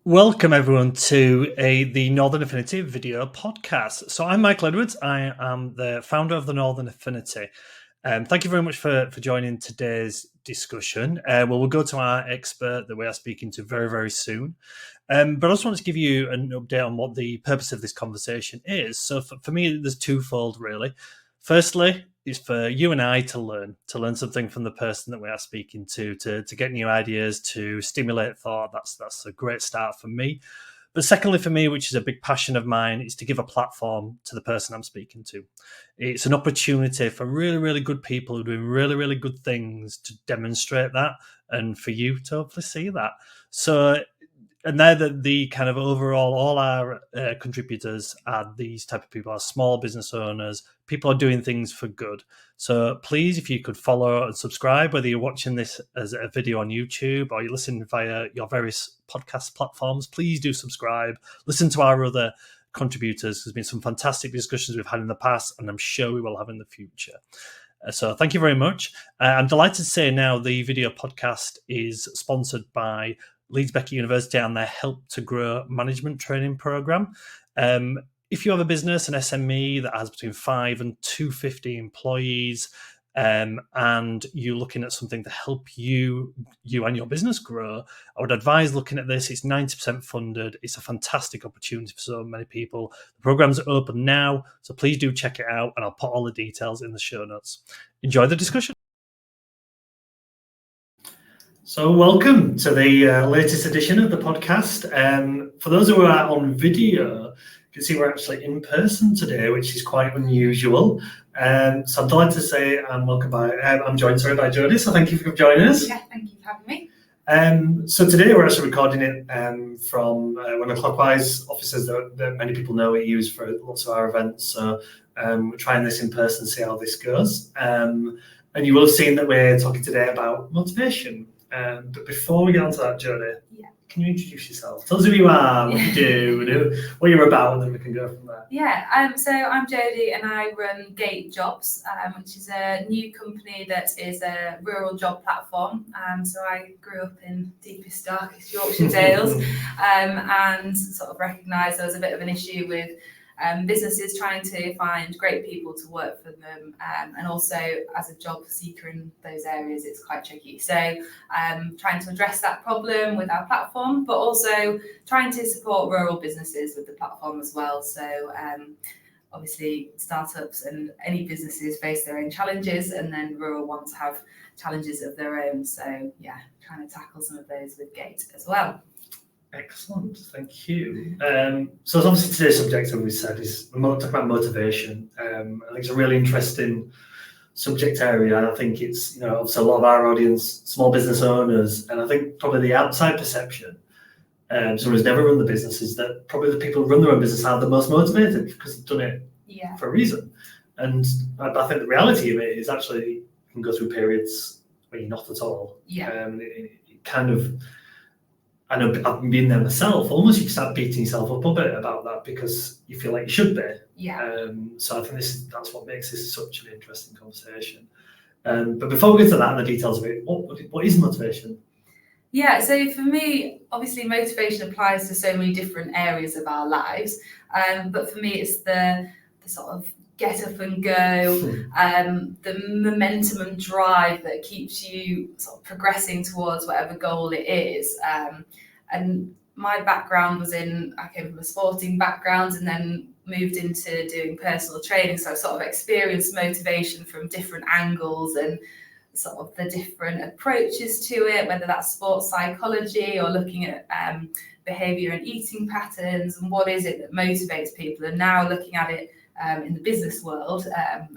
Welcome everyone to the Northern Affinity video podcast. So I'm Michael Edwards. I am the founder of the Northern Affinity. Thank you very much for joining today's discussion. We'll go to our expert that we are speaking to very, very soon. But I also want to give you an update on what the purpose of this conversation is. So for me, there's twofold really. Firstly, is for you and I to learn something from the person that we are speaking to get new ideas, to stimulate thought. That's a great start for me. But secondly, for me, which is a big passion of mine, is to give a platform to the person I'm speaking to. It's an opportunity for really, really good people who are doing really, really good things to demonstrate that, and for you to hopefully see that. So, and they're the kind of overall, all our contributors are these type of people, are small business owners, people are doing things for good. So please, if you could follow and subscribe, whether you're watching this as a video on YouTube or you're listening via your various podcast platforms, please do subscribe. Listen to our other contributors. There's been some fantastic discussions we've had in the past, and I'm sure we will have in the future. So thank you very much. I'm delighted to say now the video podcast is sponsored by Leeds Beckett University and their Help to Grow management training program. If you have a business, an SME that has between 5 and 250 employees, and you're looking at something to help you and your business grow, I would advise looking at this. It's 90% funded. It's a fantastic opportunity for so many people. The program's open now, so please do check it out, and I'll put all the details in the show notes. Enjoy the discussion. So welcome to the latest edition of the podcast. For those who are on video, you can see we're actually in person today, which is quite unusual. So I'm delighted to say I'm joined by Jodie, so thank you for joining us. Yeah, thank you for having me. So today we're actually recording it from one of the Clockwise offices that many people know we use for lots of our events. So we're trying this in person, see how this goes. And you will have seen that we're talking today about motivation. But before we get on to that, Jodie, can you introduce yourself? Tell us who you are, what you do, what you're about, and then we can go from there. Yeah, so I'm Jodie and I run Gate Jobs, which is a new company that is a rural job platform. So I grew up in deepest, darkest Yorkshire Dales and sort of recognised there was a bit of an issue with businesses trying to find great people to work for them, and also as a job seeker in those areas it's quite tricky. So trying to address that problem with our platform, but also trying to support rural businesses with the platform as well. So obviously startups and any businesses face their own challenges, and then rural ones have challenges of their own. So yeah, trying to tackle some of those with Gate as well. Excellent, thank you. So obviously today's subject, as we said, is we're talking about motivation. I think it's a really interesting subject area. I think it's, obviously a lot of our audience, small business owners, and I think probably the outside perception, someone who's never run the business, is that probably the people who run their own business are the most motivated because they've done it for a reason. And I think the reality of it is actually you can go through periods where you're not at all. It kind of, I know I've been there myself. Almost you can start beating yourself up a bit about that because you feel like you should be. So I think that's what makes this such an interesting conversation. But before we get to that and the details of it, what is motivation? Yeah, so for me, obviously motivation applies to so many different areas of our lives. But for me, it's the sort of get up and go, the momentum and drive that keeps you sort of progressing towards whatever goal it is. And my background I came from a sporting background and then moved into doing personal training. So I sort of experienced motivation from different angles and sort of the different approaches to it, whether that's sports psychology or looking at behaviour and eating patterns and what is it that motivates people. And now looking at it in the business world,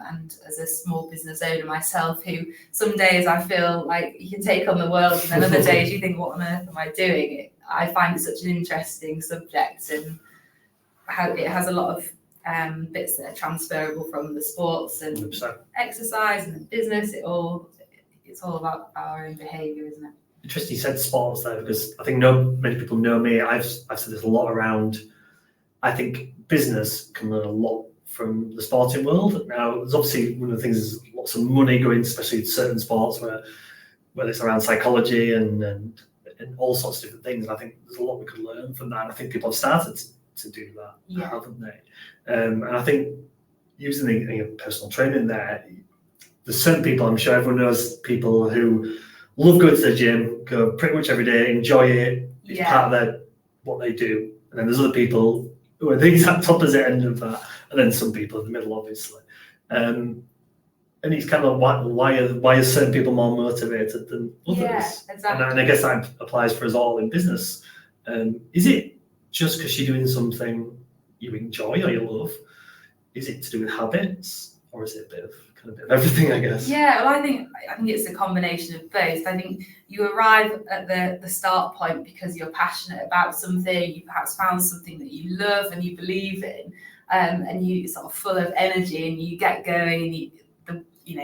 and as a small business owner myself, who some days I feel like you can take on the world, and then other days you think, what on earth am I doing? I find it such an interesting subject, and how it has a lot of bits that are transferable from the sports and 100%. Exercise and the business. It's all about our own behaviour, isn't it? Interesting you said sports there, because I think many people know me. I've said this a lot around. I think business can learn a lot from the sporting world. Now, there's obviously one of the things is lots of money going, especially in certain sports where it's around psychology and and all sorts of different things. And I think there's a lot we could learn from that. And I think people have started to do that, haven't they? And I think using the personal training there's certain people, I'm sure everyone knows people who love going to the gym, go pretty much every day, enjoy it. It's part of what they do. And then there's other people who are the exact opposite end of that. And then some people in the middle, obviously. And it's kind of why are certain people more motivated than others? Yeah, exactly. And I guess that applies for us all in business. Is it just because you're doing something you enjoy or you love? Is it to do with habits, or is it a bit of everything, I guess? Yeah, well, I think it's a combination of both. I think you arrive at the start point because you're passionate about something, you perhaps found something that you love and you believe in, and you're sort of full of energy and you get going and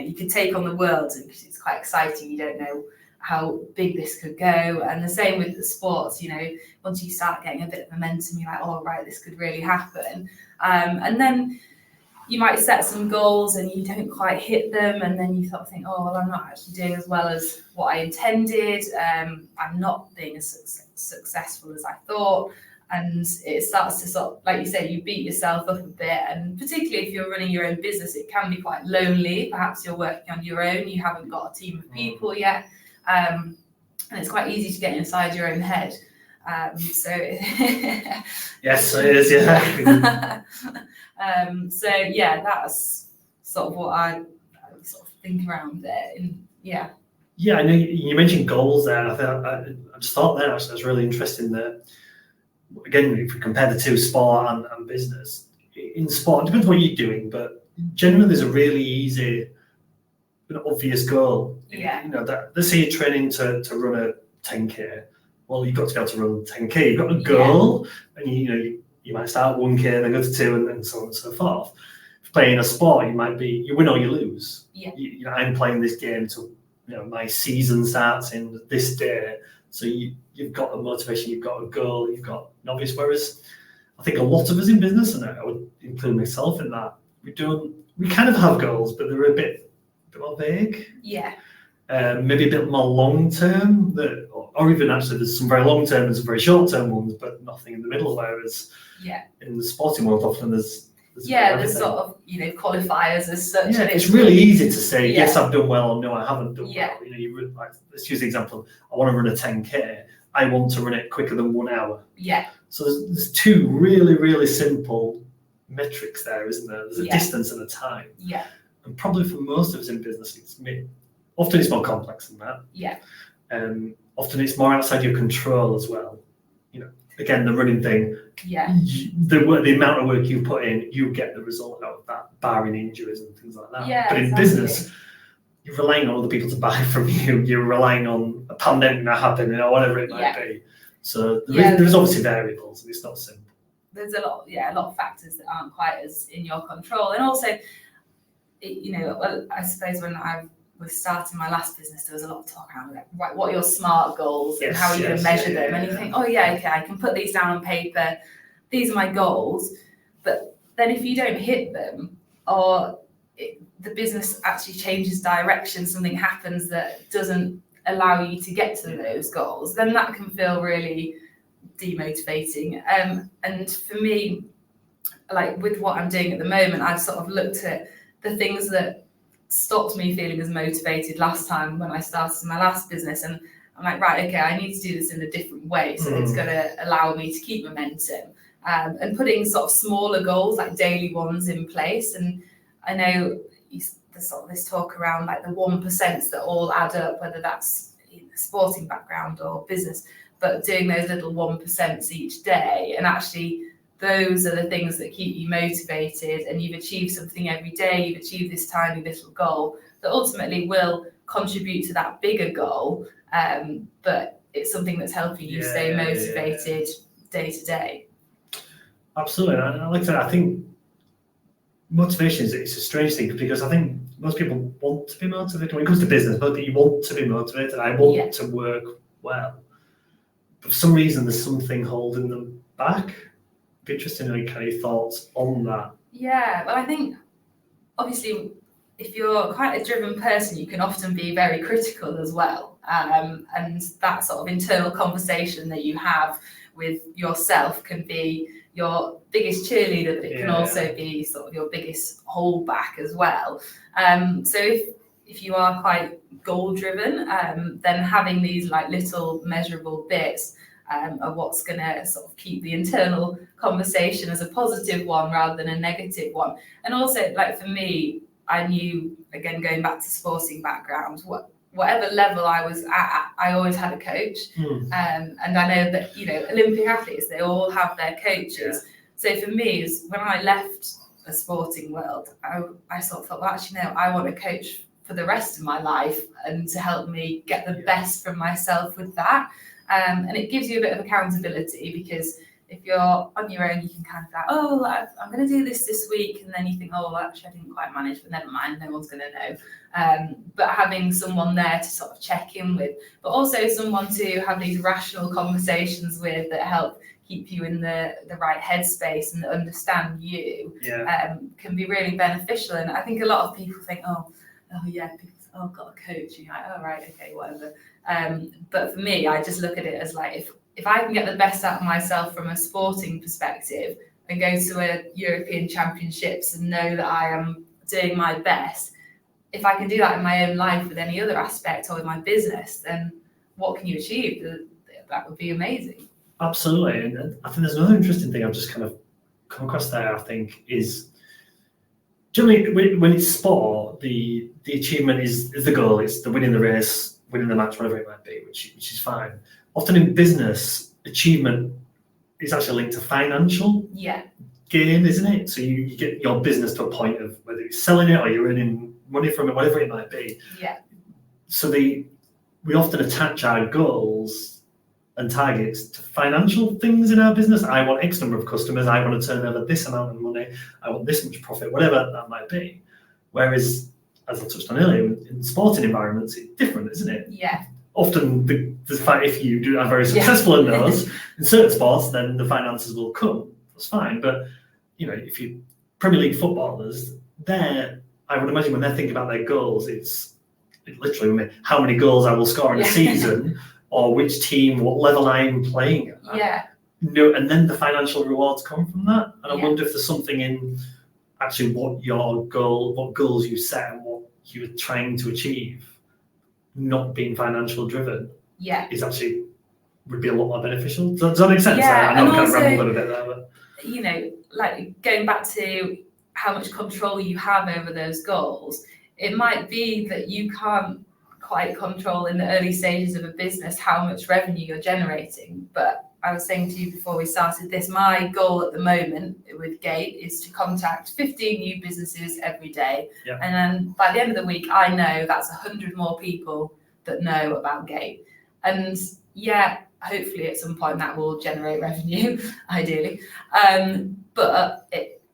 you could take on the world because it's quite exciting. You don't know how big this could go. And the same with the sports, once you start getting a bit of momentum, you're like, oh, right, this could really happen. And then you might set some goals and you don't quite hit them, and then you sort of think, oh, well, I'm not actually doing as well as what I intended. I'm not being as successful as I thought. And it starts to sort of, like you say, you beat yourself up a bit. And particularly if you're running your own business, it can be quite lonely. Perhaps you're working on your own, you haven't got a team of people yet. And it's quite easy to get inside your own head. Yes, it is, yeah. So yeah, that's sort of what I sort of think around there. Yeah, I know you mentioned goals there. I just thought that actually was really interesting that, again, if we compare the two, sport and business, in sport, it depends what you're doing, but generally there's a really easy, obvious goal. Yeah. Let's say you're training to run a 10K. Well, you've got to be able to run 10K. You've got a goal, and you might start at 1K, then go to 2, and so on and so forth. If playing a sport, you win or you lose. Yeah. I'm playing this game to, my season starts in this day. So you've got a motivation, you've got a goal, you've got an obvious. Whereas I think a lot of us in business, and I would include myself in that, we kind of have goals, but they're a bit more vague. Yeah. Maybe a bit more long term, or even actually there's some very long term and some very short term ones, but nothing in the middle. Whereas in the sporting world, often there's sort of qualifiers as such. Yeah, it's really easy to say yes, I've done well, or no, I haven't done well. Let's use the example. I want to run a 10K. I want to run it quicker than 1 hour. Yeah. So there's two really, really simple metrics there, isn't there? There's a distance and a time. Yeah. And probably for most of us in business, often it's more complex than that. Yeah. Often it's more outside your control as well. Again, the running thing. Yeah. The amount of work you put in, you get the result out of that, barring injuries and things like that. Yeah, but in business, you're relying on other people to buy from you. You're relying on a pandemic that happened, whatever it might be. So there's obviously variables, and it's not simple. There's a lot of factors that aren't quite as in your control, and also, I suppose when I was starting my last business, there was a lot of talk around what are your SMART goals and how you can measure them. And you think, oh yeah, okay, I can put these down on paper. These are my goals. But then if you don't hit them, or the business actually changes direction, something happens that doesn't allow you to get to those goals, then that can feel really demotivating. And for me, like with what I'm doing at the moment, I've sort of looked at the things that stopped me feeling as motivated last time when I started my last business, and I'm like, right, okay, I need to do this in a different way, so it's going to allow me to keep momentum, and putting sort of smaller goals, like daily ones, in place. And I know there's sort of this talk around like the 1% that all add up, whether that's sporting background or business, but doing those little 1% each day, and actually those are the things that keep you motivated, and you've achieved something every day. You've achieved this tiny little goal that ultimately will contribute to that bigger goal, but it's something that's helping you stay motivated day to day. Absolutely. And like I said, I think motivation is a strange thing, because I think most people want to be motivated. When it comes to business, most people want to be motivated. I want to work well. But for some reason, there's something holding them back. Be interesting to know your thoughts on that. Yeah, well, I think obviously if you're quite a driven person, you can often be very critical as well. and that sort of internal conversation that you have with yourself can be your biggest cheerleader, but it can also be sort of your biggest holdback as well. So if you are quite goal driven, then having these like little measurable bits are what's going to sort of keep the internal conversation as a positive one rather than a negative one. And also, like for me, I knew, again, going back to sporting background, whatever level I was at, I always had a coach. And I know that, Olympic athletes, they all have their coaches. So for me, is when I left the sporting world, I sort of thought, well, actually, no, I want a coach for the rest of my life and to help me get the best from myself with that. And it gives you a bit of accountability, because if you're on your own, you can kind of like, oh, I'm going to do this week. And then you think, oh, actually, I didn't quite manage, but never mind, no one's going to know. But having someone there to sort of check in with, but also someone to have these rational conversations with that help keep you in the right headspace and that understand you, can be really beneficial. And I think a lot of people think, oh yeah, people, I've got a coach. You're like, oh, right, okay, whatever. But for me, I just look at it as like, if I can get the best out of myself from a sporting perspective and go to a European Championships and know that I am doing my best, if I can do that in my own life with any other aspect or with my business, then what can you achieve? That would be amazing. Absolutely. And I think there's another interesting thing I've just kind of come across there, I think, is generally when it's sport, the achievement is the goal. It's the winning the race, winning the match, whatever it might be, which is fine. Often in business, achievement is actually linked to financial gain, isn't it? So you get your business to a point of whether you're selling it or you're earning money from it, whatever it might be. Yeah. So we often attach our goals and targets to financial things in our business. I want X number of customers. I want to turn over this amount of money. I want this much profit, whatever that might be. Whereas, as I touched on earlier, in sporting environments, it's different, isn't it? Yeah. Often, the fact if you are very successful in those, in certain sports, then the finances will come. That's fine. But, if you Premier League footballers, I would imagine when they're thinking about their goals, it's literally how many goals I will score in a season, or which team, what level I'm playing at. Yeah. No, and then the financial rewards come from that. And I wonder if there's something in actually what goals you set and what you're trying to achieve, not being financial driven, is actually would be a lot more beneficial. Does that make sense? Yeah, I know I'm kind of rambling a bit there, but like going back to how much control you have over those goals, it might be that you can't quite control in the early stages of a business how much revenue you're generating. But I was saying to you before we started this, my goal at the moment with Gate is to contact 15 new businesses every day. Yeah. And then by the end of the week, I know that's 100 more people that know about Gate. And hopefully at some point that will generate revenue, ideally. But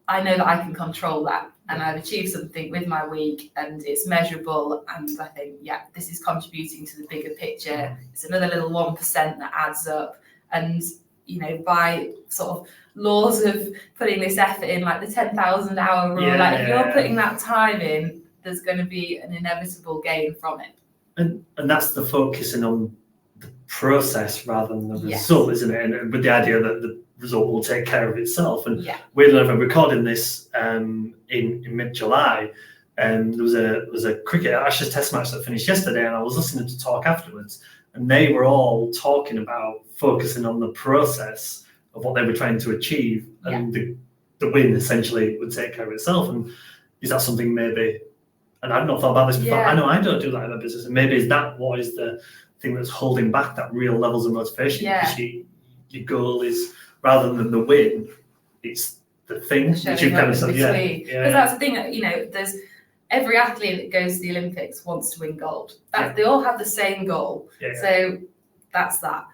I know that I can control that. And I've achieved something with my week and it's measurable. And I think, this is contributing to the bigger picture. It's another little 1% that adds up. And, by sort of laws of putting this effort in, like the 10,000 hour rule, if you're putting that time in, there's going to be an inevitable gain from it. And that's the focusing on the process rather than the result, isn't it? And with the idea that the result will take care of itself. And weirdly enough, I'm recording this in mid-July, and there was a cricket Ashes Test match that finished yesterday, and I was listening to talk afterwards, and they were all talking about focusing on the process of what they were trying to achieve, and the win essentially would take care of itself. And is that something maybe? And I've not thought about this before. I know I don't do that in my business, and maybe is that what is the thing that's holding back that real levels of motivation? Because your goal is, rather than the win, it's the thing that you've kind of said. Because that's the thing that there's every athlete that goes to the Olympics wants to win gold. They all have the same goal. So that's that.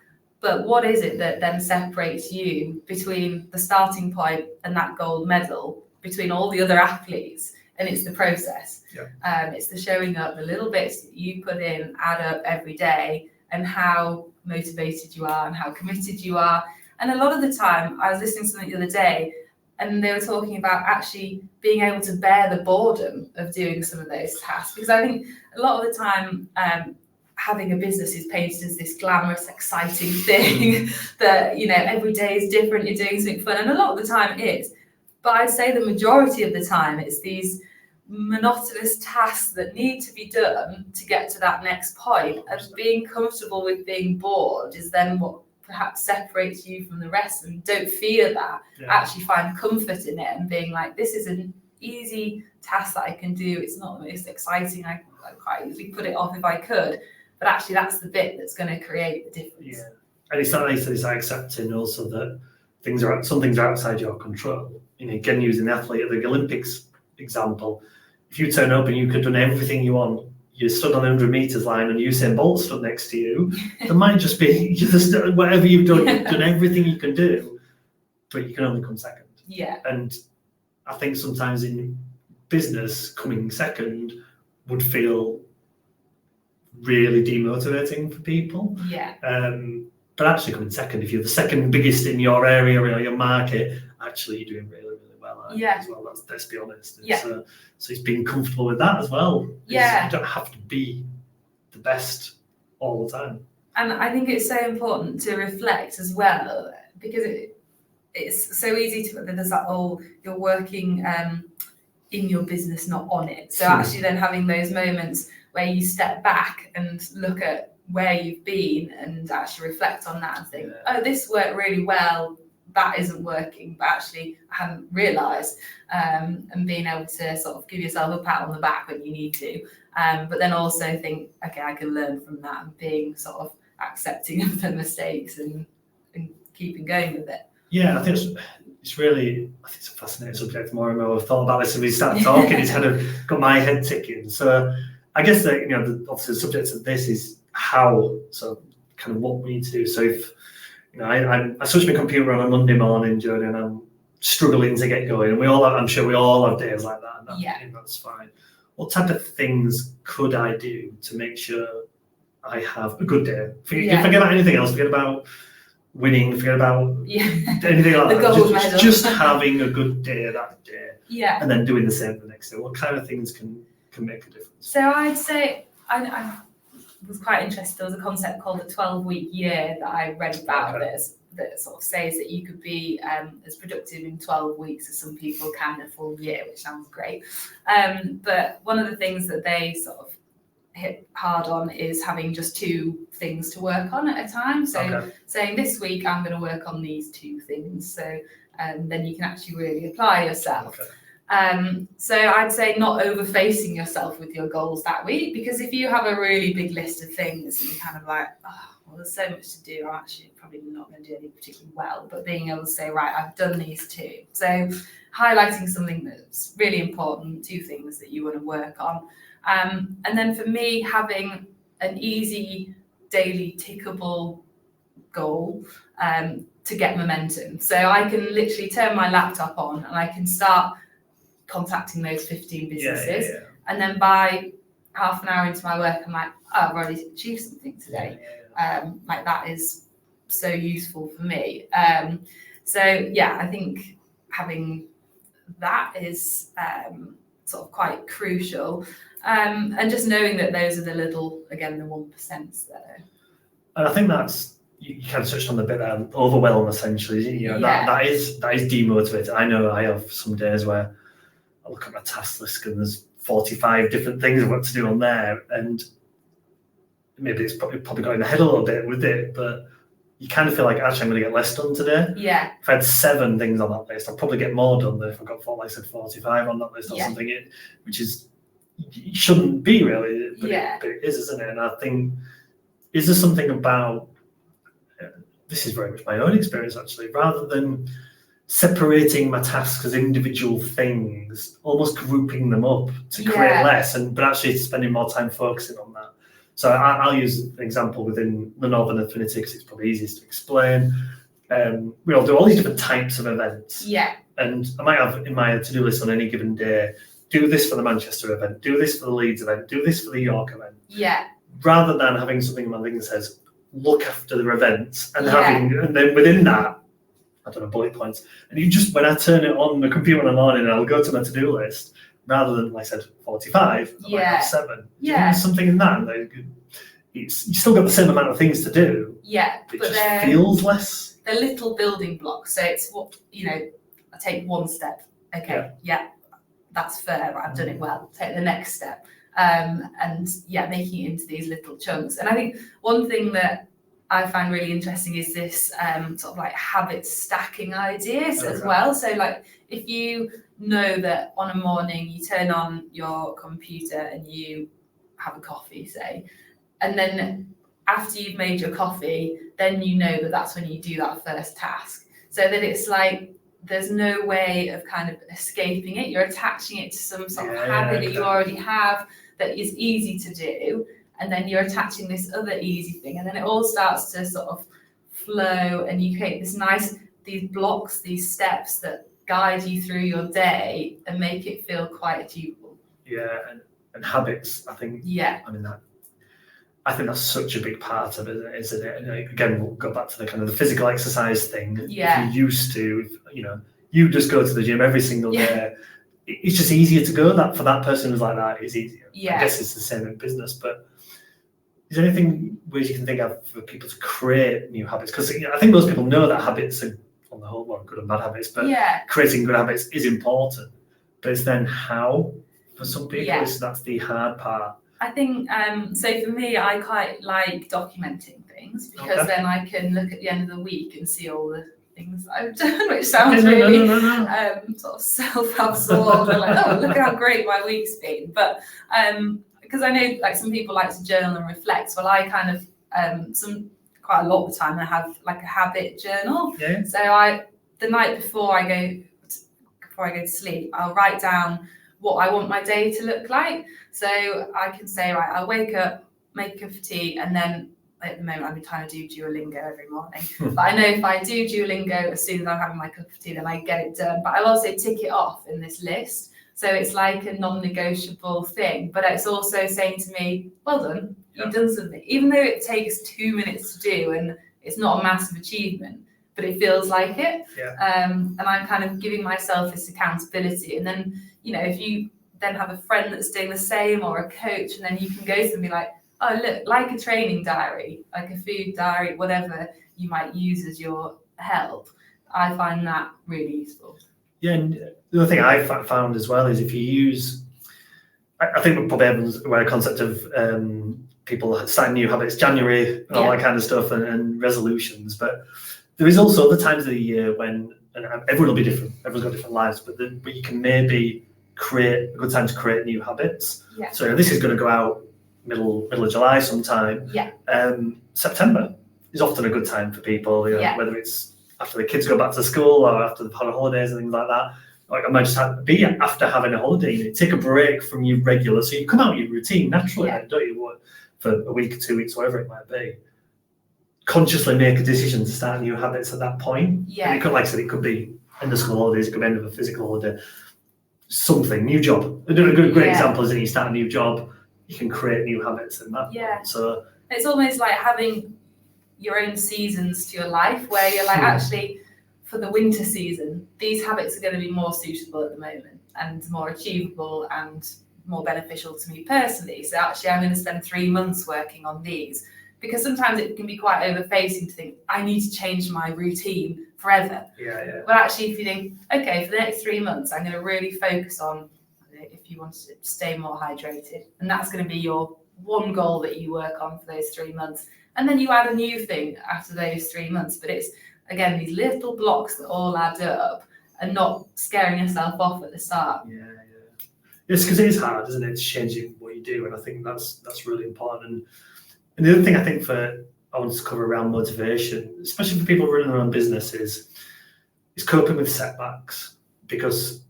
But what is it that then separates you between the starting point and that gold medal, between all the other athletes? And it's the process. It's the showing up, the little bits that you put in add up every day, and how motivated you are and how committed you are. And a lot of the time, I was listening to something the other day, and they were talking about actually being able to bear the boredom of doing some of those tasks. Because I think a lot of the time, having a business is painted as this glamorous, exciting thing that, you know, every day is different, you're doing something fun, and a lot of the time it is. But I'd say the majority of the time it's these monotonous tasks that need to be done to get to that next point, and being comfortable with being bored is then what perhaps separates you from the rest, and don't fear that. Actually find comfort in it and being like, this is an easy task that I can do, it's not the most exciting, I quite easily put it off if I could, but actually that's the bit that's going to create the difference. And it's not it's accepting also that some things are outside your control. You know, again, using the athlete of the Olympics example, if you turn up and you could have done everything you want, you stood on the 100 meters line and Usain Bolt stood next to you, there might just be whatever you've done, you've done everything you can do, but you can only come second. And I think sometimes in business, coming second would feel really demotivating for people. But actually coming second, if you're the second biggest in your area or your market, actually you're doing really, really well as well. Let's be honest. So it's being comfortable with that as well. You don't have to be the best all the time. And I think it's so important to reflect as well, because it's so easy to, there's that whole, you're working in your business, not on it. So actually then having those moments where you step back and look at where you've been and actually reflect on that and think, oh, this worked really well, that isn't working, but actually I hadn't realised, and being able to sort of give yourself a pat on the back when you need to, but then also think, okay, I can learn from that, and being sort of accepting of the mistakes and keeping going with it. I think it's really, I think it's a fascinating subject. More and more I've thought about this, and we started talking, it's kind of got my head ticking. So I guess that, you know, obviously the subject of this is how, so kind of what we need to do. So if, you know, I switch my computer on a Monday morning, Jodie, and I'm struggling to get going, and I'm sure we all have days like that, and that's fine. What type of things could I do to make sure I have a good day? Forget about anything else. Forget about winning. Forget about anything like that. Just having a good day that day, and then doing the same the next day. What kind of things can make a difference? So I'd say I was quite interested. There was a concept called the 12-week year that I read about that sort of says that you could be as productive in 12 weeks as some people can in a full year, which sounds great. But one of the things that they sort of hit hard on is having just 2 things to work on at a time. So saying this week I'm going to work on these 2 things. So then you can actually really apply yourself. So I'd say not overfacing yourself with your goals that week, because if you have a really big list of things and you're kind of like, oh, well, there's so much to do, I'm actually probably not going to do any particularly well, but being able to say, right, I've done these 2. So highlighting something that's really important, 2 things that you want to work on. And then for me, having an easy daily tickable goal to get momentum. So I can literally turn my laptop on and I can start contacting those 15 businesses, and then by half an hour into my work I'm like, oh, I've already achieved something today. Like that is so useful for me. So I think having that is sort of quite crucial, and just knowing that those are the little, again, the 1% there. And I think that's, you kind of touched on the bit there, overwhelm essentially. You know, that is demotivating. I know I have some days where I look at my task list and there's 45 different things I've got to do on there, and maybe it's probably got in the head a little bit with it, but you kind of feel like, actually, I'm going to get less done today. If I had 7 things on that list, I'll probably get more done than if I've got, like I said, 45 on that list or something, which is, it shouldn't be really, but it is, isn't it? And I think, is there something about, this is very much my own experience actually, rather than separating my tasks as individual things, almost grouping them up to create less, but actually spending more time focusing on that. So I'll use an example within the Northern Affinity because it's probably easiest to explain. We all do all these different types of events. And I might have in my to-do list on any given day, do this for the Manchester event, do this for the Leeds event, do this for the York event. Rather than having something in my thing that says, look after their events, and and then within that, I don't know, bullet points. And you just, when I turn it on the computer in the morning, I'll go to my to-do list, rather than, like I said, 45, I might have 7. There's something in that. you still got the same amount of things to do. Yeah, It but just feels less. They're little building blocks. So it's what, I take one step. Okay, yeah, that's fair. Right, I've done it well. Take the next step. And making it into these little chunks. And I think one thing that I find really interesting is this sort of like habit stacking ideas as well. So like if you know that on a morning you turn on your computer and you have a coffee, say, and then after you've made your coffee, then you know that that's when you do that first task. So that it's like there's no way of kind of escaping it. You're attaching it to some sort of habit that you already have that is easy to do. And then you're attaching this other easy thing. And then it all starts to sort of flow and you create these blocks, these steps that guide you through your day and make it feel quite achievable. Yeah, and habits, I think. Yeah. I think that's such a big part of it, isn't it? And again, we'll go back to the kind of the physical exercise thing. Yeah. If you're used to, you just go to the gym every single day. It's just easier to go. That for that person who's like that, it's easier. Yeah. I guess it's the same in business, but is there anything ways you can think of for people to create new habits? Because I think most people know that habits are, on the whole, good and bad habits, but creating good habits is important. But it's then how, for some people, that's the hard part. I think, so for me, I quite like documenting things because then I can look at the end of the week and see all the things that I've done, which sounds really sort of self-absorbed and like, oh, look how great my week's been. But because I know like some people like to journal and reflect, well, I kind of quite a lot of the time I have like a habit journal. Yeah. So the night before I go to sleep, I'll write down what I want my day to look like. So I can say, right, I'll wake up, make a cup of tea, and then at the moment I'm trying to do Duolingo every morning. But I know if I do Duolingo, as soon as I'm having my cup of tea, then I get it done. But I'll also tick it off in this list. So it's like a non-negotiable thing. But it's also saying to me, well done, you've done something. Even though it takes 2 minutes to do and it's not a massive achievement, but it feels like it. Yeah. And I'm kind of giving myself this accountability. And then, if you then have a friend that's doing the same or a coach, and then you can go to them and be like, oh, look, like a training diary, like a food diary, whatever you might use as your help. I find that really useful. Yeah, and the other thing I found as well is if you use, I think probably everyone's aware of the concept of people starting new habits, January and all that kind of stuff, and resolutions. But there is also other times of the year when, and everyone will be different, everyone's got different lives, but you can maybe create a good time to create new habits. Yeah. So this is going to go out middle of July sometime. Yeah. September is often a good time for people, whether it's after the kids go back to school or after the holidays and things like that. Like I might just be after having a holiday, take a break from your regular, so you come out of your routine naturally, don't you? For a week, 2 weeks, whatever it might be. Consciously make a decision to start new habits at that point. Yeah. And it could, like I said, it could be end of school holidays, it could be end of a physical holiday. Something, new job. A great example is that you start a new job, you can create new habits in that. Yeah. So it's almost like having your own seasons to your life where you're like, actually, for the winter season, these habits are going to be more suitable at the moment and more achievable and more beneficial to me personally. So actually, I'm going to spend 3 months working on these. Because sometimes it can be quite overfacing to think, I need to change my routine forever. Yeah. But actually, if you think, okay, for the next 3 months, I'm going to really focus on, if you want to stay more hydrated, and that's going to be your one goal that you work on for those 3 months. And then you add a new thing after those 3 months. But it's, again, these little blocks that all add up and not scaring yourself off at the start. Yeah. It's because it is hard, isn't it? It's changing what you do. And I think that's really important. And the other thing I think I want to cover around motivation, especially for people running their own business, is coping with setbacks. Because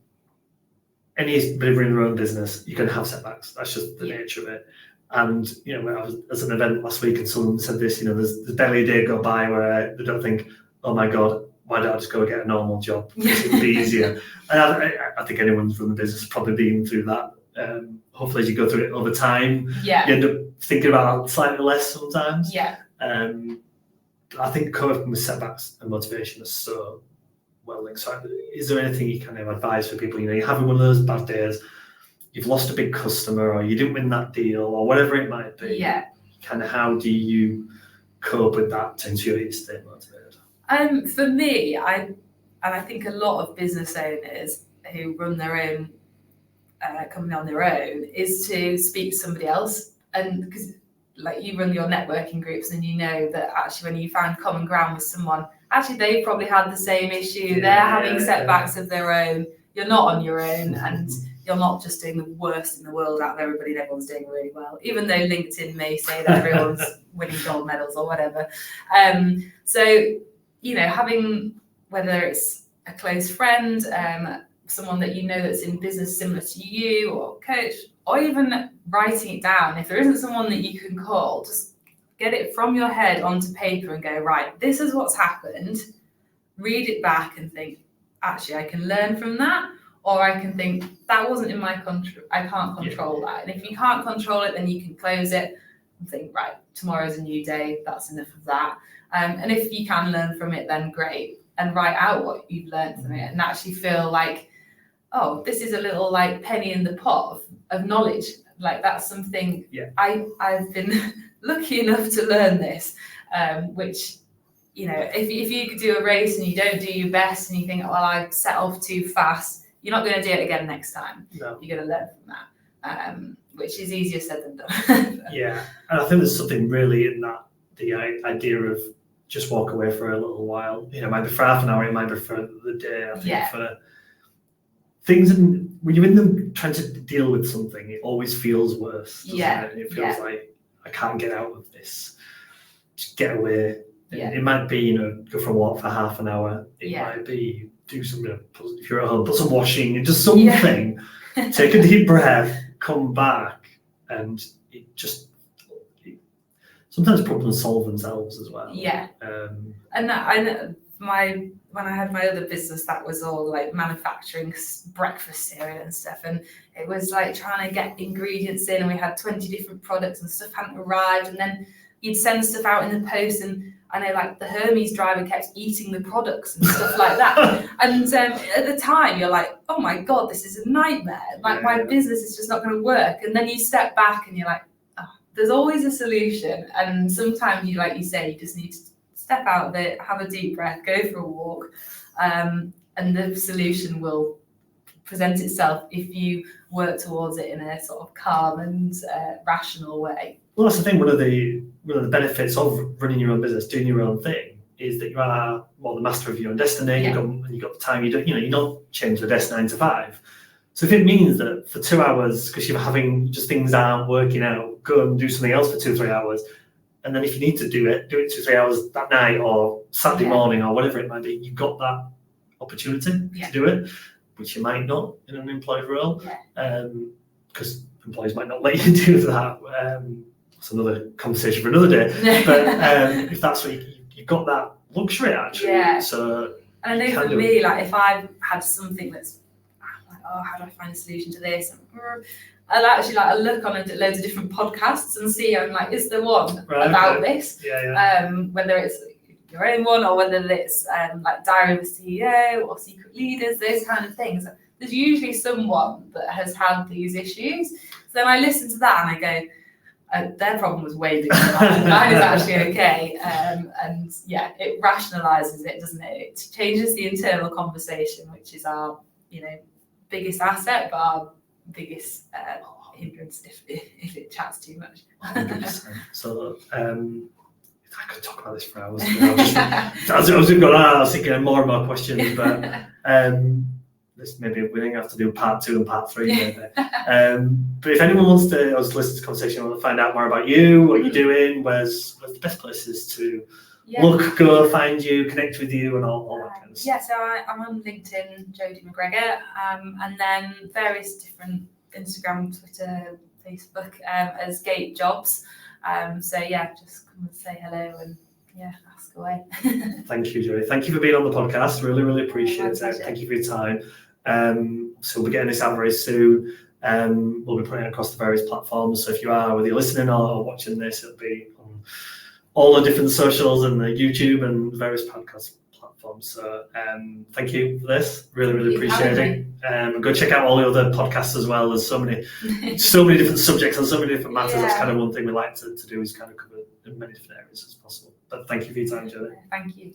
anybody running their own business, you're going to have setbacks. That's just the nature of it. And when I was at an event last week and someone said this, there's barely a day go by where they don't think, oh my God, why don't I just go get a normal job? It would be easier. And I think anyone from the business has probably been through that. Hopefully as you go through it over time, you end up thinking about it slightly less sometimes. Yeah. I think coping with setbacks and motivation is so well linked. So is there anything you kind of advise for people? You're having one of those bad days, you've lost a big customer or you didn't win that deal or whatever it might be. Yeah. kind of how do you cope with that to ensure you stay motivated? For me, I think a lot of business owners who run their own company on their own is to speak to somebody else, and because like you run your networking groups and you know that actually when you find common ground with someone, actually they probably had the same issue, they're having setbacks of their own, you're not on your own, and you're not just doing the worst in the world out of everybody and everyone's doing really well, even though LinkedIn may say that everyone's winning gold medals or whatever. So having, whether it's a close friend, someone that you know that's in business similar to you, or coach, or even writing it down. If there isn't someone that you can call, just get it from your head onto paper and go, right, this is what's happened. Read it back and think, actually, I can learn from that. Or I can think, that wasn't in my control. I can't control that. And if you can't control it, then you can close it and think, right, tomorrow's a new day. That's enough of that. And if you can learn from it, then great. And write out what you've learned from it and actually feel like, oh, this is a little like penny in the pot of knowledge. Like that's something I've been lucky enough to learn this, which, if you could do a race and you don't do your best and you think, well, I set off too fast, you're not going to do it again next time. No. You're going to learn from that, which is easier said than done. Yeah, and I think there's something really in that, the idea of just walk away for a little while. It might be for half an hour, it might be for the day. I think for things, when you're in them trying to deal with something, it always feels worse. It feels like I can't get out of this. Just get away. It might be, go for a walk for half an hour. It might be do something. If you're at home, put some washing, just something. Take a deep breath, come back, and sometimes problems solve themselves as well. Yeah. And when I had my other business, that was all like manufacturing breakfast cereal and stuff, and it was like trying to get ingredients in, and we had 20 different products and stuff hadn't arrived, and then you'd send stuff out in the post, and I know like the Hermes driver kept eating the products and stuff like that. And at the time you're like, oh my God, this is a nightmare. Like my business is just not going to work. And then you step back and you're like, oh, there's always a solution. And sometimes you just need to step out of it, have a deep breath, go for a walk, and the solution will present itself if you work towards it in a sort of calm and rational way. Well, that's the thing. One of the benefits of running your own business, doing your own thing, is that you are the master of your own destiny. You've got the time. You're not chained to a desk 9 to 5. So if it means that for 2 hours, because you're having just things aren't working out, go and do something else for 2 or 3 hours. And then if you need to do it 2 or 3 hours that night or Saturday morning or whatever it might be, you've got that opportunity to do it, which you might not in an employed role, because employees might not let you do that. It's another conversation for another day. But if that's what you've got that luxury actually. Yeah. So, and I know for me, like if I've had something that's like, oh, how do I find a solution to this? I'll actually I'll look on loads of different podcasts and see, I'm like, is there one about this? Whether it's your own one or whether it's like Diary of a CEO or Secret Leaders, those kind of things. There's usually someone that has had these issues. So then I listen to that and I go, their problem was way bigger than mine. Mine is actually okay. And it rationalizes it, doesn't it? It changes the internal conversation, which is our, biggest asset, but our biggest hindrance if it chats too much. 100%. So I could talk about this for hours. As I was going on, I was thinking more and more questions, but this maybe we're going to have to do part 2 and part 3 maybe. But if anyone wants to listen to the conversation, want to find out more about you, what you're doing, where's the best places to look, go, find you, connect with you, and all that kind of stuff. Yeah, so I'm on LinkedIn, Jodie Mcgregor, and then various different Instagram, Twitter, Facebook as Gate Jobs. So just come and say hello and ask away. Thank you, Jodie. Thank you for being on the podcast. Really, really appreciate it. Thank you for your time. So we'll be getting this out very soon. We'll be putting it across the various platforms. So if you are, whether you're listening or watching this, it'll be on all the different socials and the YouTube and various podcast platforms. So thank you for this. Really appreciate it. Go check out all the other podcasts as well. There's so many different subjects and so many different matters. That's kind of one thing we like to do, is kind of cover as many different areas as possible. But thank you for your time, Jodie. Thank you.